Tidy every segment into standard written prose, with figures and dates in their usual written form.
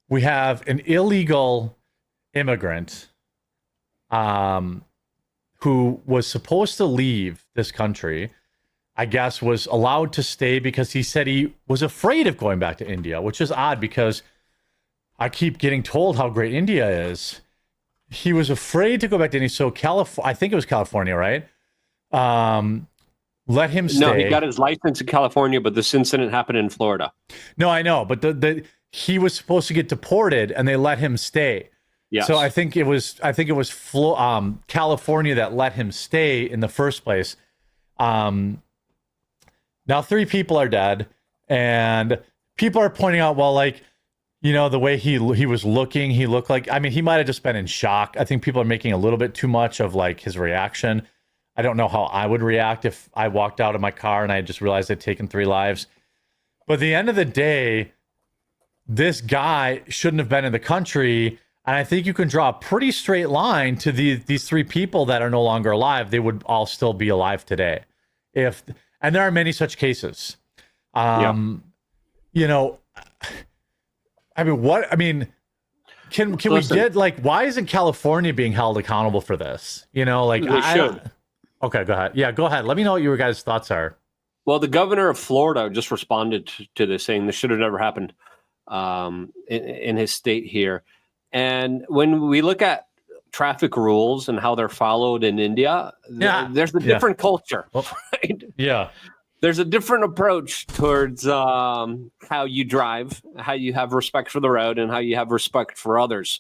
we have an illegal immigrant who was supposed to leave this country, I guess was allowed to stay because he said he was afraid of going back to India, which is odd because I keep getting told how great India is. He was afraid to go back to India. So I think it was California, right? Let him stay. No, he got his license in California, but this incident happened in Florida. No, I know, but he was supposed to get deported, and they let him stay. Yes. So I think it was California that let him stay in the first place. Now 3 people are dead, and people are pointing out, well, like, you know, the way he was looking, he looked like, I mean, he might have just been in shock. I think people are making a little bit too much of like his reaction. I don't know how I would react if I walked out of my car and I just realized I'd taken 3 lives. But at the end of the day, this guy shouldn't have been in the country. And I think you can draw a pretty straight line to these 3 people that are no longer alive. They would all still be alive today. And there are many such cases. You know, can we get, like, why isn't California being held accountable for this? You know, like, they should. Okay, go ahead. Yeah, go ahead. Let me know what your guys' thoughts are. Well, the governor of Florida just responded to this, saying this should have never happened in his state here. And when we look at traffic rules and how they're followed in India, there's a different culture, right? Yeah. There's a different approach towards how you drive, how you have respect for the road, and how you have respect for others.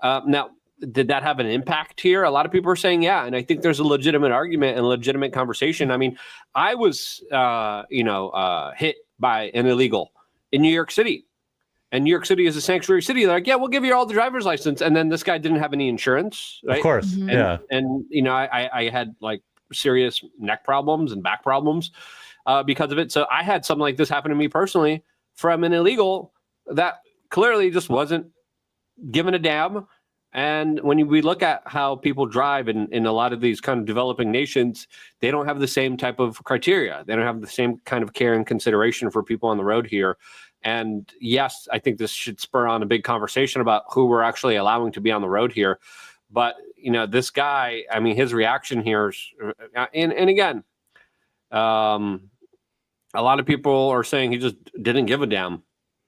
Now, did that have an impact here? A lot of people are saying, yeah, and I think there's a legitimate argument and legitimate conversation. I mean, I was, hit by an illegal in New York City. And New York City is a sanctuary city. They're like, yeah, we'll give you all the driver's license. And then this guy didn't have any insurance, right? Of course, And, you know, I had like serious neck problems and back problems because of it. So I had something like this happen to me personally from an illegal that clearly just wasn't given a damn. And when we look at how people drive in a lot of these kind of developing nations, they don't have the same type of criteria. They don't have the same kind of care and consideration for people on the road here. And yes, I think this should spur on a big conversation about who we're actually allowing to be on the road here. But, you know, this guy, I mean, his reaction here is, and again, a lot of people are saying he just didn't give a damn.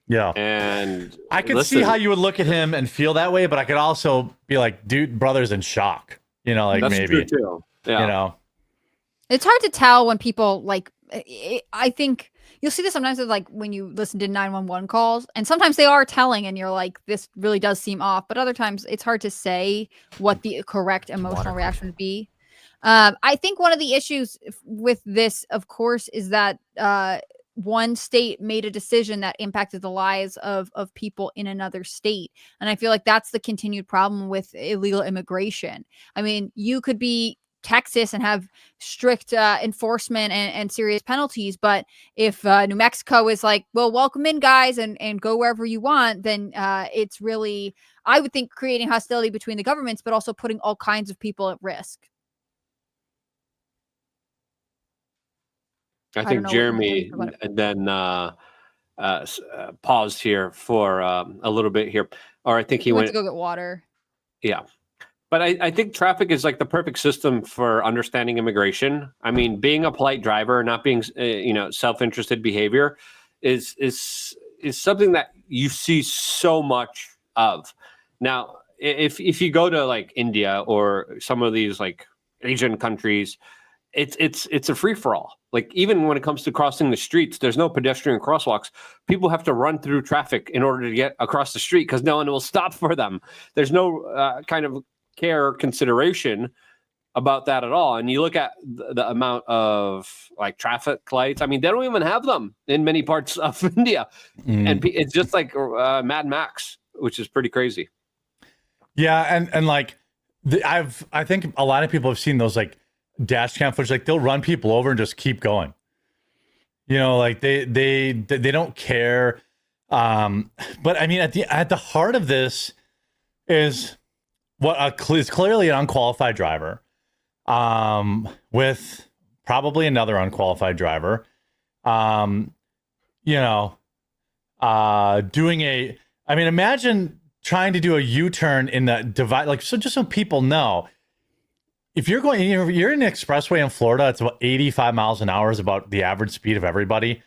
Yeah. And I could see how you would look at him and feel that way, but I could also be like, dude, brother's in shock. You know, like, that's maybe. true too. Yeah. You know, it's hard to tell when people like, I think you'll see this sometimes with, like, when you listen to 911 calls, and sometimes they are telling and you're like, this really does seem off, but other times it's hard to say what the correct emotional reaction would be. I think one of the issues with this, of course, is that one state made a decision that impacted the lives of people in another state. And I feel like that's the continued problem with illegal immigration. I mean, you could be Texas and have strict enforcement and serious penalties, but if New Mexico is like, well, welcome in, guys, and go wherever you want, then it's really, I would think, creating hostility between the governments, but also putting all kinds of people at risk. I think Jeremy then paused here for a little bit here, or I think he went to go get water. Yeah. But I think traffic is like the perfect system for understanding immigration. I mean, being a polite driver, not being, self-interested behavior is something that you see so much of. Now, if you go to like India or some of these like Asian countries, it's a free for all. Like, even when it comes to crossing the streets, there's no pedestrian crosswalks. People have to run through traffic in order to get across the street because no one will stop for them. There's no kind of care or consideration about that at all. And you look at the amount of like traffic lights. I mean, they don't even have them in many parts of India. And it's just like Mad Max, which is pretty crazy. Yeah. And like I think a lot of people have seen those like dash cam footage, like they'll run people over and just keep going. You know, like they don't care. But I mean, at the heart of this is what is clearly an unqualified driver, with probably another unqualified driver, doing a I mean, imagine trying to do a U-turn in the divide. Like, so just so people know, if you're in an expressway in Florida, it's about 85 miles an hour is about the average speed of everybody.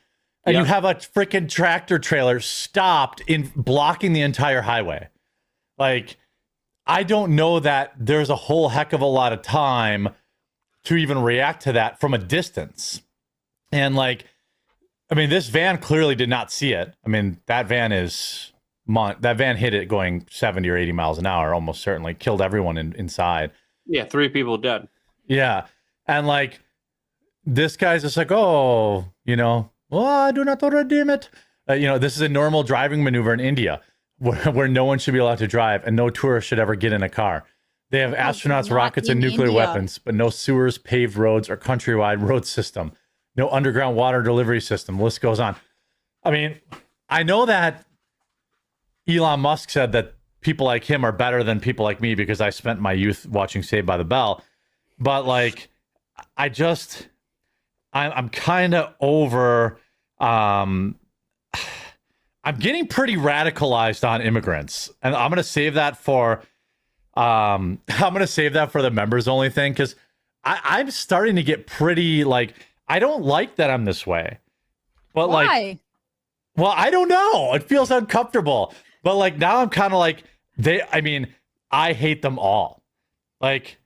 And you have a freaking tractor trailer stopped in blocking the entire highway. Like, I don't know that there's a whole heck of a lot of time to even react to that from a distance. And like, I mean, this van clearly did not see it. I mean, that van hit it going 70 or 80 miles an hour, almost certainly killed everyone inside. Yeah, 3 people dead. Yeah. And like, this guy's just like, oh, I do not redeem it. This is a normal driving maneuver in India where no one should be allowed to drive and no tourist should ever get in a car. They have astronauts, rockets, and nuclear weapons, but no sewers, paved roads, or countrywide road system. No underground water delivery system. The list goes on. I mean, I know that Elon Musk said that people like him are better than people like me because I spent my youth watching Saved by the Bell. But like, I'm kind of over, I'm getting pretty radicalized on immigrants, and I'm going to save that for the members only thing. Cause I'm starting to get pretty like, I don't like that I'm this way, but Why? Well, I don't know. It feels uncomfortable, but like now I'm kind of like I hate them all. Like,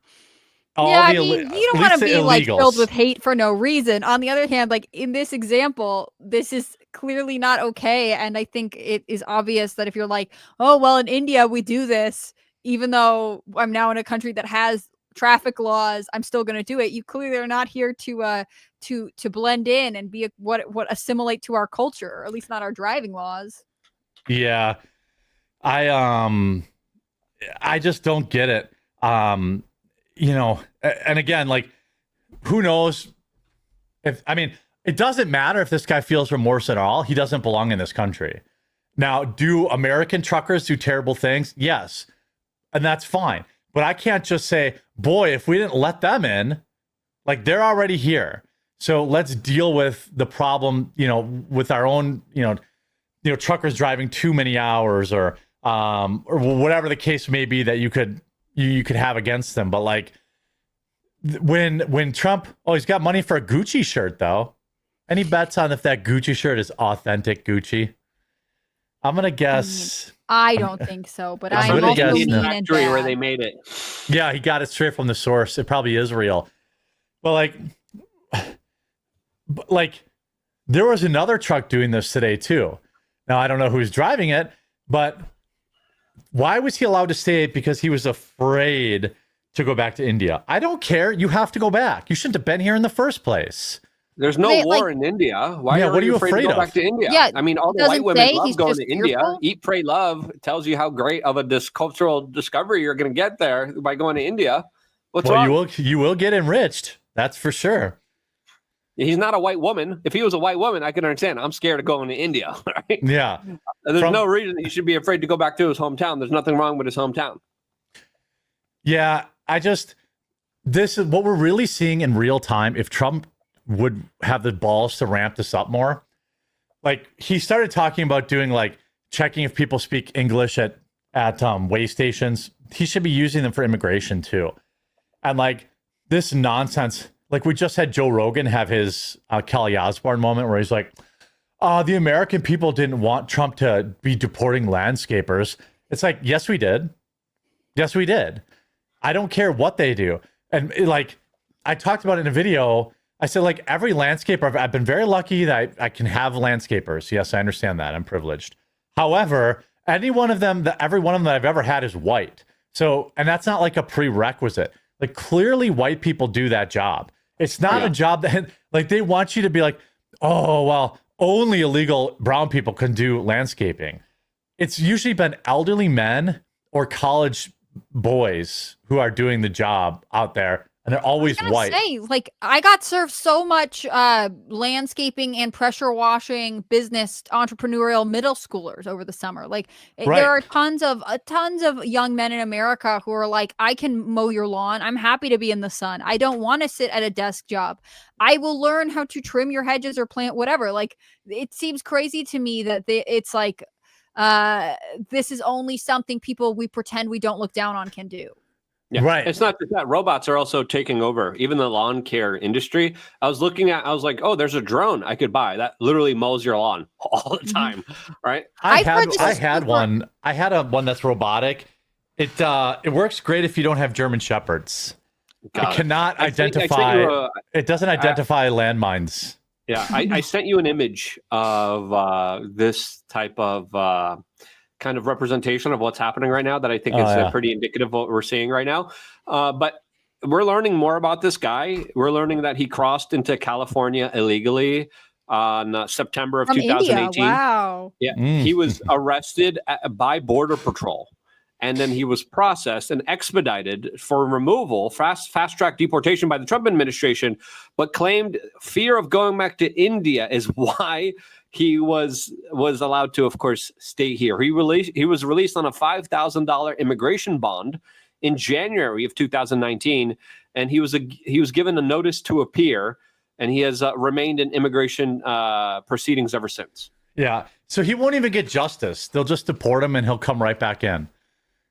you don't want to be like filled with hate for no reason. On the other hand, like in this example, this is clearly not okay. And I think it is obvious that if you're like, oh, well, in India, we do this, even though I'm now in a country that has traffic laws, I'm still going to do it. You clearly are not here to blend in and be what assimilate to our culture, or at least not our driving laws. Yeah. I just don't get it. And again, like, who knows it doesn't matter if this guy feels remorse at all. He doesn't belong in this country. Now, do American truckers do terrible things? Yes. And that's fine. But I can't just say, boy, if we didn't let them in, like, they're already here. So let's deal with the problem, with our own, truckers driving too many hours or whatever the case may be that you could have against them. But like, when Trump, he's got money for a Gucci shirt though. Any bets on if that Gucci shirt is authentic Gucci? I'm gonna guess. I don't think so, but I'm also guess mean the and factory bad. where they made it. Yeah, he got it straight from the source. It probably is real. But like, there was another truck doing this today too. Now I don't know who's driving it, but why was he allowed to stay? Because he was afraid to go back to India. I don't care. You have to go back. You shouldn't have been here in the first place. There's no war in India. Why what are you afraid to go of? back to India? Yeah, I mean, all the white women love going to India. Eat, pray, love. It tells you how great of a cultural discovery you're going to get there by going to India. What's wrong? You will get enriched. That's for sure. He's not a white woman. If he was a white woman, I could understand. I'm scared of going to India. Right? Yeah. There's no reason he should be afraid to go back to his hometown. There's nothing wrong with his hometown. Yeah. This is what we're really seeing in real time. If Trump would have the balls to ramp this up more, like, he started talking about doing like checking if people speak English at way stations. He should be using them for immigration too. And like, this nonsense, like, we just had Joe Rogan have his Kelly Osbourne moment where he's like, the American people didn't want Trump to be deporting landscapers. It's like, yes, we did. Yes, we did. I don't care what they do. And like, I talked about it in a video. I said, like, every landscaper, I've been very lucky that I can have landscapers. Yes, I understand that. I'm privileged. However, every one of them that I've ever had is white. So, and that's not like a prerequisite. Like, clearly white people do that job. It's not a job that, like, they want you to be like, oh, well, only illegal brown people can do landscaping. It's usually been elderly men or college boys who are doing the job out there, and they're always white. I got served so much landscaping and pressure washing business entrepreneurial middle schoolers over the summer. Like, there are tons of young men in America who are like, I can mow your lawn. I'm happy to be in the sun. I don't want to sit at a desk job. I will learn how to trim your hedges or plant whatever. Like, it seems crazy to me that it's like, this is only something we pretend we don't look down on can do. Yeah. Right. It's not just that. Robots are also taking over, even the lawn care industry. I was like, oh, there's a drone I could buy that literally mows your lawn all the time. Right. I had one that's robotic. It works great if you don't have German Shepherds. It cannot identify. It doesn't identify landmines. Yeah, I sent you an image of this type of kind of representation of what's happening right now that I think is pretty indicative of what we're seeing right now. But we're learning more about this guy. We're learning that he crossed into California illegally on September of 2018. India. Wow. Yeah, he was arrested by Border Patrol. And then he was processed and expedited for removal, fast track deportation by the Trump administration, but claimed fear of going back to India is why he was allowed to, of course, stay here. He was released on a $5,000 immigration bond in January of 2019, and he was given a notice to appear, and he has remained in immigration proceedings ever since. Yeah, so he won't even get justice. They'll just deport him, and he'll come right back in.